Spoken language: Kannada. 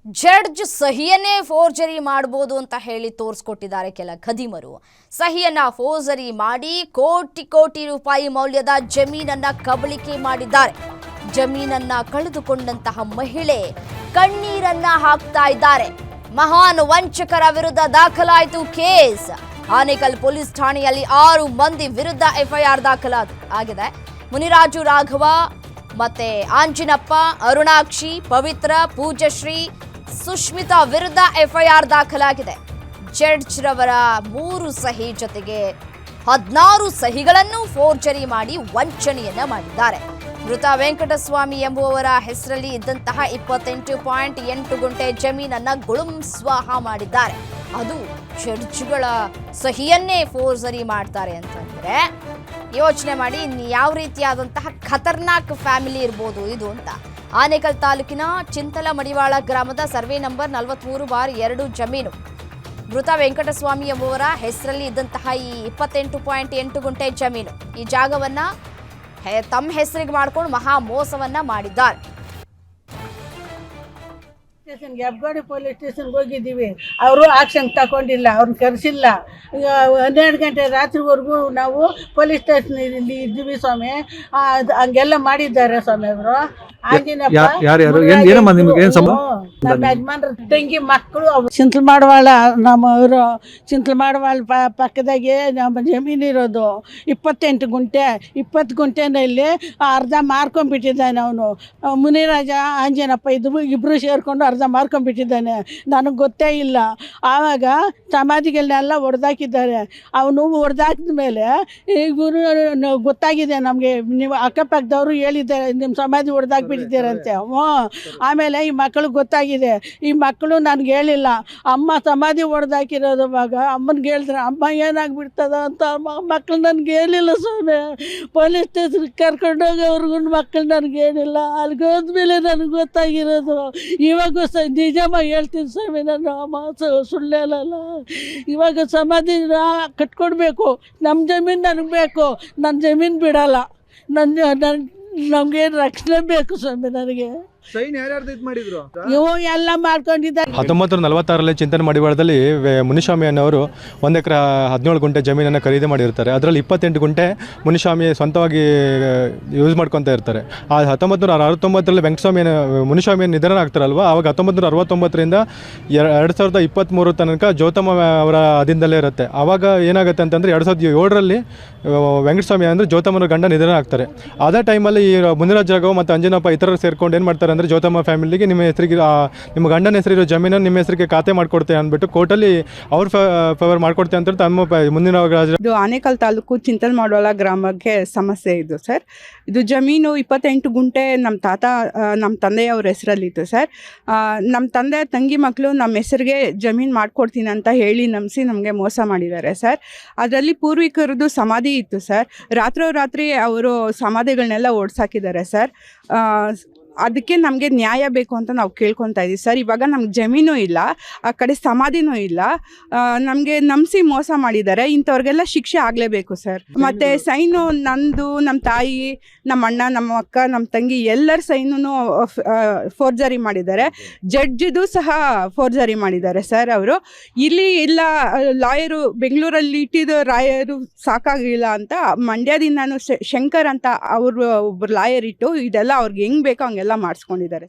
ಜಡ್ಜ್ ಸಹಿಯನ್ನೇ ಫೋರ್ಜರಿ ಮಾಡಬಹುದು ಅಂತ ಹೇಳಿ ತೋರಿಸ್ಕೊಟ್ಟಿದ್ದಾರೆ ಕೆಲ ಖದೀಮರು. ಸಹಿಯನ್ನ ಫೋರ್ಜರಿ ಮಾಡಿ ಕೋಟಿ ಕೋಟಿ ರೂಪಾಯಿ ಮೌಲ್ಯದ ಜಮೀನನ್ನ ಕಬಳಿಕೆ ಮಾಡಿದ್ದಾರೆ. ಜಮೀನನ್ನ ಕಳೆದುಕೊಂಡಂತಹ ಮಹಿಳೆ ಕಣ್ಣೀರನ್ನ ಹಾಕ್ತಾ ಇದ್ದಾರೆ. ಮಹಾನ್ ವಂಚಕರ ವಿರುದ್ಧ ದಾಖಲಾಯಿತು ಕೇಸ್. ಆನೇಕಲ್ ಪೊಲೀಸ್ ಠಾಣೆಯಲ್ಲಿ 6 ಮಂದಿ ವಿರುದ್ಧ ಎಫ್ಐಆರ್ ದಾಖಲಾಗಿದೆ. ಮುನಿರಾಜು ರಾಘವ ಮತ್ತೆ ಆಂಜಿನಪ್ಪ, ಅರುಣಾಕ್ಷಿ, ಪವಿತ್ರ, ಪೂಜಶ್ರೀ, ಸುಷ್ಮಿತಾ ವಿರುದ್ಧ ಎಫ್ಐಆರ್ ದಾಖಲಾಗಿದೆ. ಜಡ್ಜ್ ರವರ 3 ಸಹಿ ಜೊತೆಗೆ 16 ಸಹಿಗಳನ್ನು ಫೋರ್ಜರಿ ಮಾಡಿ ವಂಚನೆಯನ್ನ ಮಾಡಿದ್ದಾರೆ. ಮೃತ ವೆಂಕಟಸ್ವಾಮಿ ಎಂಬುವವರ ಹೆಸರಲ್ಲಿ ಇದ್ದಂತಹ 28.8 ಗುಂಟೆ ಜಮೀನನ್ನ ಗುಳುಂ ಸ್ವಾಹ ಮಾಡಿದ್ದಾರೆ. ಅದು ಜಡ್ಜ್ಗಳ ಸಹಿಯನ್ನೇ ಫೋರ್ಜರಿ ಮಾಡ್ತಾರೆ ಅಂತಂದ್ರೆ ಯೋಚನೆ ಮಾಡಿ ಯಾವ ರೀತಿಯಾದಂತಹ ಖತರ್ನಾಕ್ ಫ್ಯಾಮಿಲಿ ಇರ್ಬೋದು ಇದು ಅಂತ. ಆನೇಕಲ್ ತಾಲೂಕಿನ ಚಿಂತಲ ಮಡಿವಾಳ ಗ್ರಾಮದ ಸರ್ವೆ ನಂಬರ್ 43/2 ಜಮೀನು ಮೃತ ವೆಂಕಟಸ್ವಾಮಿ ಎಂಬುವರ ಹೆಸರಲ್ಲಿ ಇದ್ದಂತಹ ಈ 28.8 ಗುಂಟೆ ಜಮೀನು, ಈ ಜಾಗವನ್ನ ತಮ್ಮ ಹೆಸರಿಗೆ ಮಾಡ್ಕೊಂಡು ಮಹಾ ಮೋಸವನ್ನ ಮಾಡಿದ್ದಾರೆ. ಹೆಬ್ಗೋಡಿ ಪೊಲೀಸ್ ಸ್ಟೇಷನ್ಗೆ ಹೋಗಿದ್ದೀವಿ. ಅವರು ಆಕ್ಷನ್ ತಗೊಂಡಿಲ್ಲ, ಅವ್ರನ್ನ ಕರೆಸಿಲ್ಲ. 12 ಗಂಟೆ ರಾತ್ರಿವರೆಗೂ ನಾವು ಪೊಲೀಸ್ ಸ್ಟೇಷನ್ ಇದ್ದೀವಿ ಸ್ವಾಮಿ. ಹಂಗೆಲ್ಲ ಮಾಡಿದ್ದಾರೆ ಸ್ವಾಮಿ ಅವರು. ನಮ್ಮ ಯಜಮಾನ್ರ ತಂಗಿ ಮಕ್ಕಳು ಚಿಂತಲ್ ಮಾಡವಾಳ, ನಮ್ಮವರು ಚಿಂತಲ್ ಮಾಡವಾಳ ಪಕ್ಕದಾಗೆ ನಮ್ಮ ಜಮೀನು ಇರೋದು 28 ಗುಂಟೆ. 20 ಗುಂಟೆನಲ್ಲಿ ಅರ್ಧ ಮಾರ್ಕೊಂಡ್ಬಿಟ್ಟಿದ್ದಾನೆ ಅವನು. ಮುನಿರಾಜ, ಆಂಜನಪ್ಪ ಇಬ್ಬರು ಸೇರಿಕೊಂಡು ಅರ್ಧ ಮಾರ್ಕೊಂಡ್ಬಿಟ್ಟಿದ್ದಾನೆ. ನನಗೆ ಗೊತ್ತೇ ಇಲ್ಲ. ಆವಾಗ ಸಮಾಧಿಗಳನ್ನೆಲ್ಲ ಹೊಡೆದಾಕಿದ್ದಾರೆ. ಅವನು ಹೊಡೆದಾಕಿದ ಮೇಲೆ ಗೊತ್ತಾಗಿದೆ ನಮಗೆ. ನೀವು ಅಕ್ಕಪಕ್ಕದವರು ಹೇಳಿದ್ದಾರೆ ನಿಮ್ಮ ಸಮಾಧಿ ಹೊಡೆದಾಕ್ಬಿಟ್ಟಿದ್ದೀರಂತೆ. ಆಮೇಲೆ ಈ ಮಕ್ಕಳಿಗೆ ಗೊತ್ತಾಗಿದೆ. ಈ ಮಕ್ಕಳು ನನಗೆ ಹೇಳಿಲ್ಲ. ಅಮ್ಮ ಸಮಾಧಿ ಹೊಡೆದಾಕಿರೋದು ಮಗ ಅಮ್ಮನಿಗೆ ಹೇಳಿದ್ರೆ ಅಮ್ಮ ಏನಾಗ್ಬಿಡ್ತದ ಅಂತ ಮಕ್ಕಳು ನನಗೆ ಹೇಳಿಲ್ಲ ಸ್ವಾಮಿ. ಪೊಲೀಸ್ ಸ್ಟೇಷನ್ಗೆ ಕರ್ಕೊಂಡೋಗೋವ್ರಿಗೂ ಮಕ್ಕಳು ನನಗೆ ಹೇಳಿಲ್ಲ. ಅಲ್ಲಿಗೆ ಹೋದ್ಮೇಲೆ ನನಗೆ ಗೊತ್ತಾಗಿರೋದು. ಇವಾಗ ನಿಜಮ್ಮ ಹೇಳ್ತೀನಿ ಸ್ವಾಮಿ, ನಾನು ಅಮ್ಮ ಸುಳ್ಳು ಹೇಳಲ್ಲ. ಇವಾಗ ಸಮಾಧಿ ಕಟ್ಕೊಡ್ಬೇಕು. ನಮ್ಮ ಜಮೀನು ನನಗೆ ಬೇಕು. ನನ್ನ ಜಮೀನು ಬಿಡಲ್ಲ. ನಮ್ಗೆ ರಕ್ಷಣೆ ಬೇಕು ಸ್ವಾಮಿ. ನನಗೆ ಎಲ್ಲ ಮಾಡ್ಕೊಂಡಿದ್ದಾರೆ. 1946ರಲ್ಲಿ ಚಿಂತನೆ ಮಡಿವಾಳದಲ್ಲಿ ಮುನಿಸ್ವಾಮಿ ಅನ್ನೋರು 1 ಎಕರೆ 17 ಗುಂಟೆ ಜಮೀನನ್ನು ಖರೀದಿ ಮಾಡಿರ್ತಾರೆ. ಅದರಲ್ಲಿ 28 ಗುಂಟೆ ಮುನಿಸ್ವಾಮಿ ಸ್ವಂತವಾಗಿ ಯೂಸ್ ಮಾಡ್ಕೊತಾ ಇರ್ತಾರೆ. ಆ 1969ರಲ್ಲಿ ಮುನಿಸ್ವಾಮಿ ನಿಧನ ಆಗ್ತಾರಲ್ವ, ಆವಾಗ 1969ರಿಂದ 2023 ತನಕ ಜ್ಯೋತಮ್ಮ ಅವರ ಅಧೀನದಲ್ಲೇ ಇರುತ್ತೆ. ಆವಾಗ ಏನಾಗುತ್ತೆ ಅಂತಂದರೆ 2007ರಲ್ಲಿ ವೆಂಕಟಸ್ವಾಮಿ ಅಂದರೆ ಜ್ಯೋತಮ್ಮನ ಗಂಡ ನಿಧನ ಆಗ್ತಾರೆ. ಅದೇ ಟೈಮಲ್ಲಿ ಈ ಮುನಿರಾಜ್ ರಾಘವ್ ಮತ್ತು ಅಂಜನಪ್ಪ ಇತರರು ಸೇರ್ಕೊಂಡು ಏನು ಮಾಡ್ತಾರೆ ಅಂದರೆ ಜ್ಯೋತಮ್ಮ ಫ್ಯಾಮಿಲಿಗೆ ನಿಮ್ಮ ಹೆಸರಿಗೆ ನಿಮ್ಮ ಗಂಡನ ಹೆಸರಿರೋ ಜಮೀನನ್ನು ನಿಮ್ಮ ಹೆಸರಿಗೆ ಖಾತೆ ಮಾಡಿಕೊಡ್ತೇವೆ ಅಂದ್ಬಿಟ್ಟು ಕೋರ್ಟಲ್ಲಿ ಅವ್ರ ಫೇವರ್ ಮಾಡಿಕೊಡ್ತೇವೆ ಅಂತ ತಮ್ಮ ಮುಂದಿನ ಇದು ಆನೇಕಲ್ ತಾಲೂಕು ಚಿಂತಲ್ ಮಡಿವಾಳ ಗ್ರಾಮಕ್ಕೆ ಸಮಸ್ಯೆ ಇದು ಸರ್. ಇದು ಜಮೀನು 28 ಗುಂಟೆ ನಮ್ಮ ತಂದೆಯವ್ರ ಹೆಸರಲ್ಲಿತ್ತು ಸರ್. ನಮ್ಮ ತಂದೆ ತಂಗಿ ಮಕ್ಕಳು ನಮ್ಮ ಹೆಸರಿಗೆ ಜಮೀನು ಮಾಡಿಕೊಡ್ತೀನಿ ಅಂತ ಹೇಳಿ ನಂಬಿಸಿ ನಮಗೆ ಮೋಸ ಮಾಡಿದ್ದಾರೆ ಸರ್. ಅದರಲ್ಲಿ ಪೂರ್ವಿಕರದ್ದು ಸಮಾಧಿ ಇತ್ತು ಸರ್. ರಾತ್ರಿ ಅವರು ಸಮಾಧಿಗಳನ್ನೆಲ್ಲ ಓಡಿಸಾಕಿದ್ದಾರೆ ಸರ್. ಅದಕ್ಕೆ ನಮಗೆ ನ್ಯಾಯ ಬೇಕು ಅಂತ ನಾವು ಕೇಳ್ಕೊತಾ ಇದ್ದೀವಿ ಸರ್. ಇವಾಗ ನಮ್ಗೆ ಜಮೀನು ಇಲ್ಲ, ಆ ಕಡೆ ಸಮಾಧಿನೂ ಇಲ್ಲ. ನಮಗೆ ನಂಬಿಸಿ ಮೋಸ ಮಾಡಿದ್ದಾರೆ. ಇಂಥವ್ರಿಗೆಲ್ಲ ಶಿಕ್ಷೆ ಆಗಲೇಬೇಕು ಸರ್. ಮತ್ತು ಸೈನು ನಂದು, ನಮ್ಮ ತಾಯಿ, ನಮ್ಮ ಅಣ್ಣ, ನಮ್ಮ ಅಕ್ಕ, ನಮ್ಮ ತಂಗಿ ಎಲ್ಲರ ಸೈನು ಫೋರ್ಜರಿ ಮಾಡಿದ್ದಾರೆ. ಜಡ್ಜಿದು ಸಹ ಫೋರ್ಜರಿ ಮಾಡಿದ್ದಾರೆ ಸರ್. ಅವರು ಇಲ್ಲಿ ಇಲ್ಲ, ಲಾಯರು ಬೆಂಗಳೂರಲ್ಲಿ ಇಟ್ಟಿದ್ದು ರಾಯರು ಸಾಕಾಗಿಲ್ಲ ಅಂತ ಮಂಡ್ಯದಿಂದನೂ ಶಂಕರ್ ಅಂತ ಅವರು ಒಬ್ಬರು ಲಾಯರ್ ಇಟ್ಟು ಇದೆಲ್ಲ ಅವ್ರಿಗೆ ಹೆಂಗೆ ಬೇಕೋ ಹಂಗೆಲ್ಲ ಮಾಡಿಸ್ಕೊಂಡಿದ್ದಾರೆ.